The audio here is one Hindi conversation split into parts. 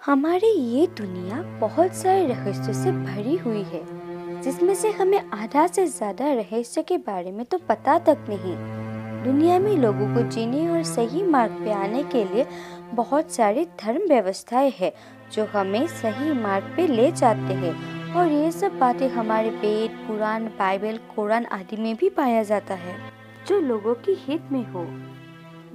हमारी ये दुनिया बहुत सारे रहस्यों से भरी हुई है, जिसमें से हमें आधा से ज्यादा रहस्य के बारे में तो पता तक नहीं। दुनिया में लोगों को जीने और सही मार्ग पे आने के लिए बहुत सारी धर्म व्यवस्थाएं हैं जो हमें सही मार्ग पे ले जाते हैं, और ये सब बातें हमारे वेद, पुराण, बाइबल, कुरान आदि में भी पाया जाता है, जो लोगों की हित में हो,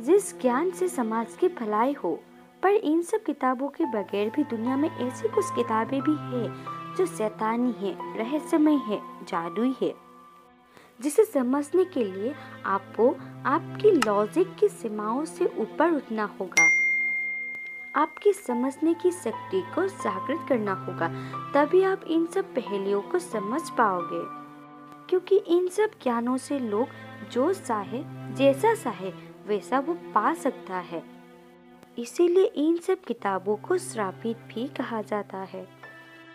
जिस ज्ञान से समाज की भलाई हो। पर इन सब किताबों के बगैर भी दुनिया में ऐसी कुछ किताबें भी हैं जो शैतानी है, रहस्यमय है, जादुई है, जिसे समझने के लिए आपको आपकी लॉजिक की सीमाओं से ऊपर उठना होगा, आपकी समझने की शक्ति को जागृत करना होगा। तभी आप इन सब पहेलियों को समझ पाओगे, क्योंकि इन सब ज्ञानों से लोग जो चाहे, जैसा चाहे वैसा वो पा सकता है। इसीलिए इन सब किताबों को श्रापित भी कहा जाता है,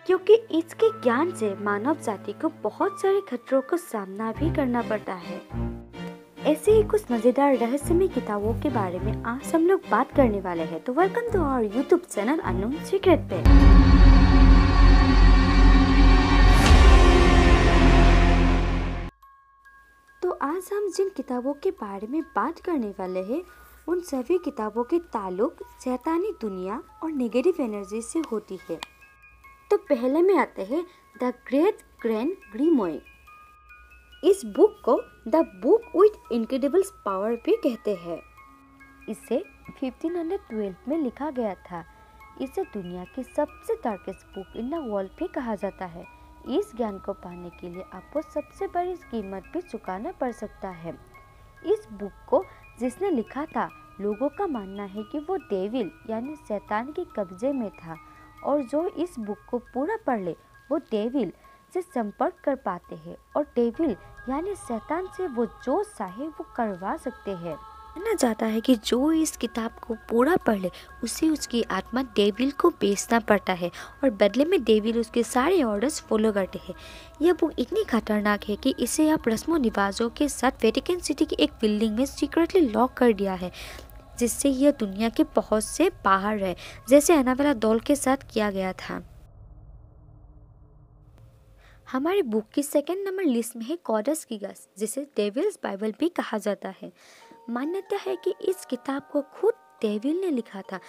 क्योंकि इसके ज्ञान से मानव जाति को बहुत सारे खतरों का सामना भी करना पड़ता है। ऐसे ही कुछ मजेदार रहस्यमय किताबों के बारे में आज हम लोग बात करने वाले हैं। तो welcome to our YouTube channel unknown secret पे। तो आज हम जिन किताबों के बारे में बात करने वाले हैं, उन सभी किताबों के ताल्लुक शैतानी दुनिया और नेगेटिव एनर्जी से होती है। तो पहले में आते हैं द ग्रेट ग्रैंड ग्रीमोय। इस बुक को the book with incredible power भी कहते हैं। इसे 1512 में लिखा गया था। इसे दुनिया की सबसे darkest book in the world भी कहा जाता है। इस ज्ञान को पाने के लिए आपको सबसे बड़ी कीमत भी चुकाना पड़ सकता है। इस बुक को जिसने लिखा था, लोगों का मानना है कि वो डेविल यानी शैतान के कब्जे में था, और जो इस बुक को पूरा पढ़ ले वो डेविल से संपर्क कर पाते हैं, और डेविल यानी शैतान से वो जो चाहे वो करवा सकते हैं। माना जाता है कि जो इस किताब को पूरा पढ़ ले उसे उसकी आत्मा डेविल को बेचना पड़ता है, और बदले में डेविल उसके सारे ऑर्डर्स फॉलो करते हैं। यह बुक इतनी खतरनाक है कि इसे अब रस्मों रिवाजों के साथ वेटिकन सिटी की एक बिल्डिंग में सीक्रेटली लॉक कर दिया है, जिससे यह दुनिया के पहुंच से बाहर है, जैसे एनाबेला डॉल के साथ किया गया था। हमारी बुक की सेकंड नंबर लिस्ट में है कॉडेक्स गिगास, जिसे डेविल्स बाइबल भी कहा जाता है। मान्यता है कि इस किताब को खुद डेविल ने लिखा था।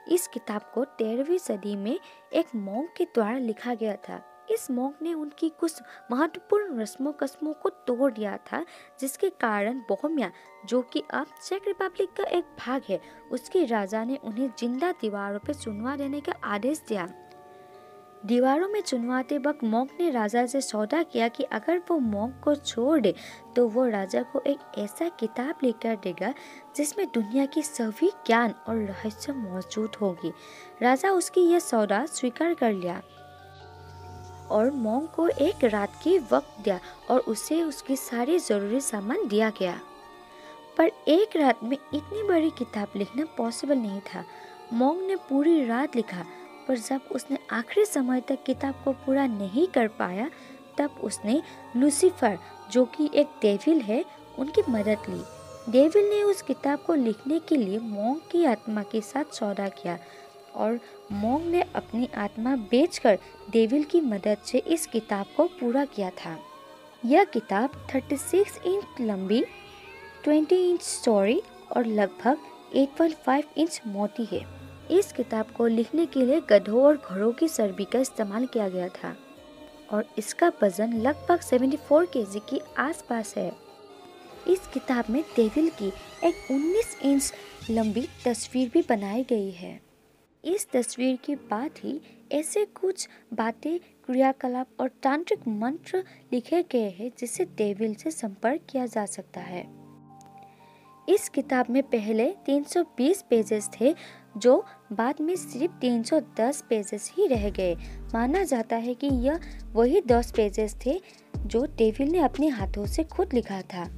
इस किताब को 13वीं सदी में एक मॉन्क के द्वारा लिखा गया था। इस मॉन्क ने उनकी कुछ महत्वपूर्ण रस्मों कस्मों को तोड़ दिया था, जिसके कारण बोहेमिया, जो कि अब चेक रिपब्लिक का एक भाग है, उसके राजा ने उन्हें जिंदा दीवारों पर चुनवा देने का आदेश दिया। दीवारों में चुनवाते वक्त मॉन्क ने राजा से सौदा किया कि अगर वो मॉन्क को छोड़ दे तो वो राजा को एक ऐसा किताब लेकर देगा जिसमें दुनिया की सभी ज्ञान और रहस्य मौजूद होगी। राजा उसकी यह सौदा स्वीकार कर लिया और मॉन्क को एक रात की वक्त दिया, और उसे उसकी सारी जरूरी सामान दिया गया। पर एक रात में इतनी बड़ी किताब लिखना पॉसिबल नहीं था। मॉन्क ने पूरी रात लिखा, पर जब उसने आखिरी समय तक किताब को पूरा नहीं कर पाया, तब उसने लूसीफर, जो कि एक डेविल है, उनकी मदद ली। डेविल ने उस किताब को लिखने के लिए मॉन्क की आत्मा के साथ सौदा किया, और मॉन्क ने अपनी आत्मा बेचकर डेविल की मदद से इस किताब को पूरा किया था। यह किताब 36 इंच लंबी, 20 इंच चौड़ी और लगभग 8.5 इंच मोटी है। इस किताब को लिखने के लिए गधों और घोड़ों की चर्बी का इस्तेमाल किया गया था, और इसका वजन लगभग 74 केजी के आसपास है। इस किताब में डेविल की एक 19 इंच लंबी तस्वीर भी बनाई गई है। इस तस्वीर के बाद ही ऐसे कुछ बातें, क्रियाकलाप और तांत्रिक मंत्र लिखे गए हैं जिससे डेविल से संपर्क किया जा सकता है। इस किताब में पहले 320 पेजेस थे, जो बाद में सिर्फ 310 पेजेस ही रह गए। माना जाता है कि यह वही 10 पेजेस थे जो डेविल ने अपने हाथों से खुद लिखा था।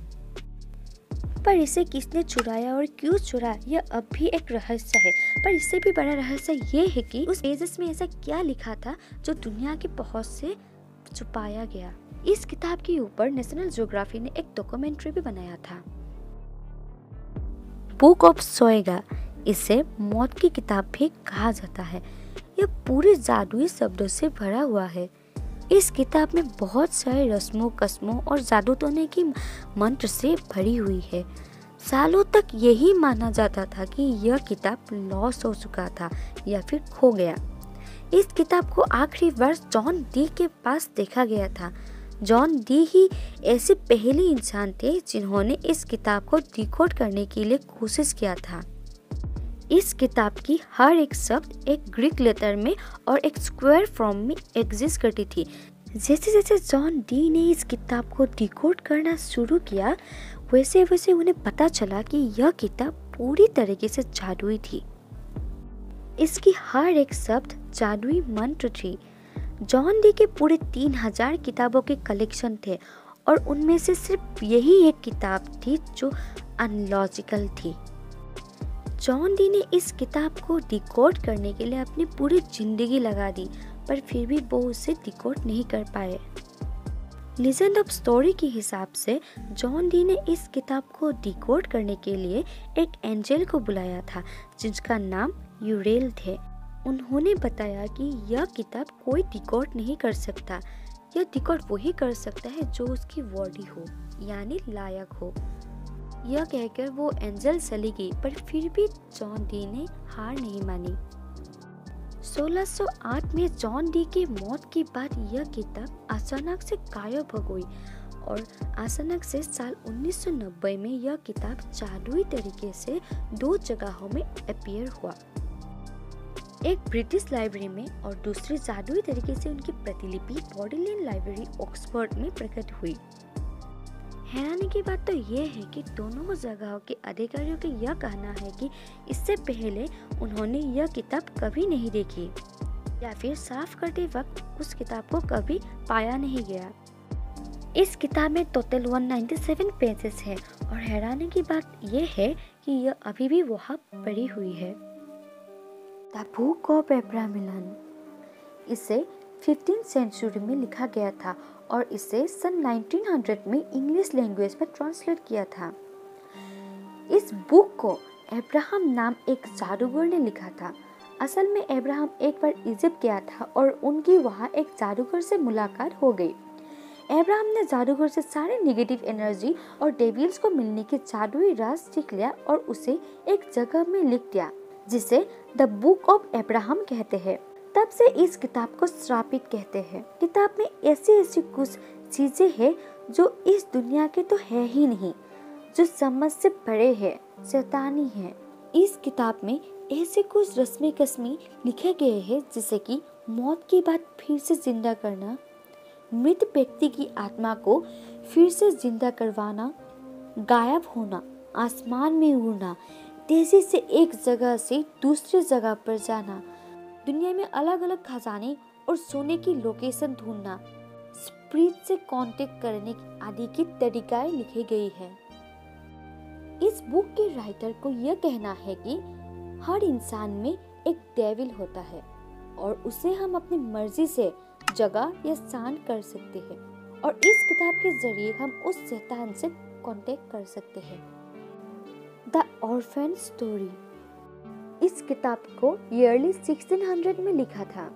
पर इसे किसने चुराया और क्यों चुराया, यह अब भी एक रहस्य है। पर इससे भी बड़ा रहस्य ये है कि उस पेजेस में ऐसा क्या लिखा था जो दुनिया की पहुंच से छुपाया गया। इस किताब के ऊपर नेशनल ज्योग्राफी ने एक डॉक्यूमेंट्री भी बनाया था। बुक ऑफ सोएगा इसे मौत की किताब भी कहा जाता है। यह पूरे जादुई शब्दों से भरा हुआ है। इस किताब में बहुत सारे रस्मों कस्मों और जादू टोने की मंत्र से भरी हुई है। सालों तक यही माना जाता था कि यह किताब लॉस हो चुका था या फिर खो गया। इस किताब को आखिरी बार जॉन डी के पास देखा गया था। जॉन डी ही ऐसे पहले इंसान थे जिन्होंने इस किताब को डिकोड करने के लिए कोशिश किया था। इस किताब की हर एक शब्द एक ग्रीक लेटर में और एक स्क्वायर फॉर्म में एग्जिस्ट करती थी। जैसे जैसे जॉन डी ने इस किताब को डिकोड करना शुरू किया, वैसे वैसे उन्हें पता चला कि यह किताब पूरी तरीके से जादुई थी। इसकी हर एक शब्द जादुई मंत्र थी। जॉन डी के पूरे 3000 किताबों के कलेक्शन थे और उनमें से सिर्फ यही एक किताब थी जो अनलॉजिकल थी। जॉन डी ने इस किताब को डिकोड करने के लिए अपनी पूरी जिंदगी लगा दी, पर फिर भी वो उसे डिकोड नहीं कर पाए। लीजेंड ऑफ स्टोरी के हिसाब से जॉन डी ने इस किताब को डिकोड करने के लिए एक एंजल को बुलाया था जिसका नाम यूरेल थे। उन्होंने बताया कि यह किताब कोई डिकोड नहीं कर सकता। यह डिकोड वही कर सकता है जो उसकी वर्दी हो, यानी लायक हो। यह कहकर वो एंजल चली गई, पर फिर भी जॉन डी ने हार नहीं मानी। 1608 में जॉन डी की मौत के बाद यह किताब अचानक से गायब हो गई और अचानक से साल 1990 में यह किताब जादुई तरीके से 2 जगहों में अपीयर हुआ, एक ब्रिटिश लाइब्रेरी में और दूसरी जादुई तरीके से उनकी प्रतिलिपि बॉडीलैंड लाइब्रेरी ऑक्सफोर्ड में प्रकट हुई। हैरानी की बात तो यह है कि दोनों जगहों के अधिकारियों का यह कहना है कि इससे पहले उन्होंने यह किताब कभी नहीं देखी या फिर साफ करते वक्त उस किताब को कभी पाया नहीं गया। इस किताब में टोटल 197 पेजेस है और हैरानी की बात यह है कि यह अभी भी वहाँ पड़ी हुई है। द बुक ऑफ एब्राहम, इसे 15th सेंचुरी में लिखा गया था और इसे सन 1900 में इंग्लिश लैंग्वेज में ट्रांसलेट किया था। इस बुक को अब्राहम नाम एक जादूगर ने लिखा था। असल में अब्राहम एक बार इजिप्ट गया था और उनकी वहाँ एक जादूगर से मुलाकात हो गई। अब्राहम ने जादूगर से सारे नेगेटिव एनर्जी और डेविल्स को मिलने की जादुई राज सीख लिया और उसे एक जगह में लिख दिया, जिसे द बुक ऑफ अब्राहम कहते हैं। तब से इस किताब को श्रापित कहते हैं। किताब में ऐसी कुछ चीजें हैं जो इस दुनिया के तो है ही नहीं, जो समझ से परे है, शैतानी है। इस किताब में ऐसे कुछ रस्में कस्में लिखे गए हैं जैसे कि मौत के बाद फिर से जिंदा करना, मृत व्यक्ति की आत्मा को फिर से जिंदा करवाना, गायब होना, आसमान में उड़ना, तेजी से एक जगह से दूसरी जगह पर जाना, दुनिया में अलग अलग खजाने और सोने की लोकेशन ढूंढना, स्पिरिट से कांटेक्ट करने आदि की तरीकाएं लिखी गई है। इस बुक के राइटर को यह कहना है कि हर इंसान में एक डेविल होता है और उसे हम अपनी मर्जी से जगह या शांत कर सकते हैं और इस किताब के जरिए हम उस शैतान से कांटेक्ट कर सकते हैं। द ऑर्फन स्टोरी, इस किताब को ईयरली 1600 में लिखा था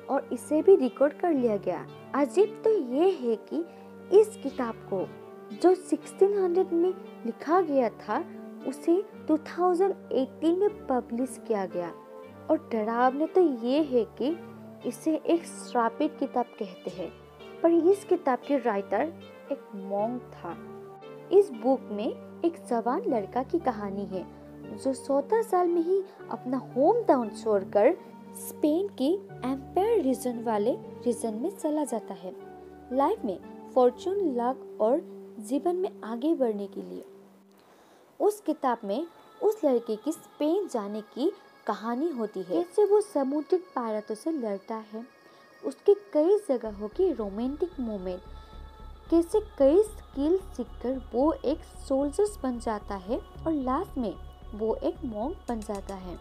और इसे भी रिकॉर्ड कर लिया गया। अजीब तो ये है कि इस किताब को जो 1600 में लिखा गया था उसे 2018 में पब्लिश किया गया और डरावना तो ये है कि इसे एक श्रापित किताब कहते हैं, पर इस किताब के राइटर एक मॉन्क था। इस बुक में एक जवान लड़का की कहानी है जो 14 साल में ही अपना होम टाउन छोड़कर स्पेन के एम्पायर रीजन वाले रीजन में चला जाता है, लाइफ में फॉर्चून, लक और जीवन में आगे बढ़ने के लिए। उस किताब में उस लड़के की स्पेन जाने की कहानी होती है, कैसे वो समुद्री पायरेटों से लड़ता है, उसके कई जगहों की रोमांटिक मोमेंट, कैसे कई स्किल सीखकर वो एक सोल्जर्स बन जाता है और लास्ट में वो एक मॉन्क बन जाता है।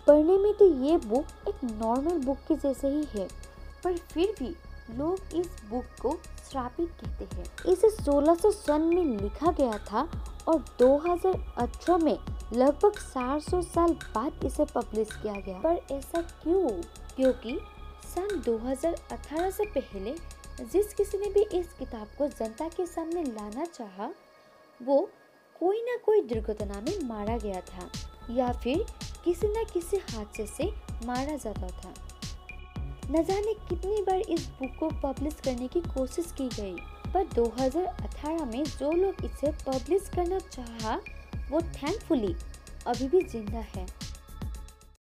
पढ़ने में तो ये बुक एक नॉर्मल बुक के जैसे ही है, पर फिर भी लोग इस बुक को श्रापित कहते हैं। इसे 1600 में लिखा गया था और 2018 में लगभग 400 साल बाद इसे पब्लिश किया गया। पर ऐसा क्यों? क्योंकि सन 2018 से पहले जिस किसी ने भी इस किताब को जनता के सामने लाना चाहा, वो कोई ना कोई दुर्घटना में मारा गया था या फिर किसी न किसी हादसे से मारा जाता था। न जाने कितनी बार इस बुक को पब्लिश करने की कोशिश की गई, पर 2018 में जो लोग इसे पब्लिश करना चाहा वो थैंकफुली अभी भी जिंदा है।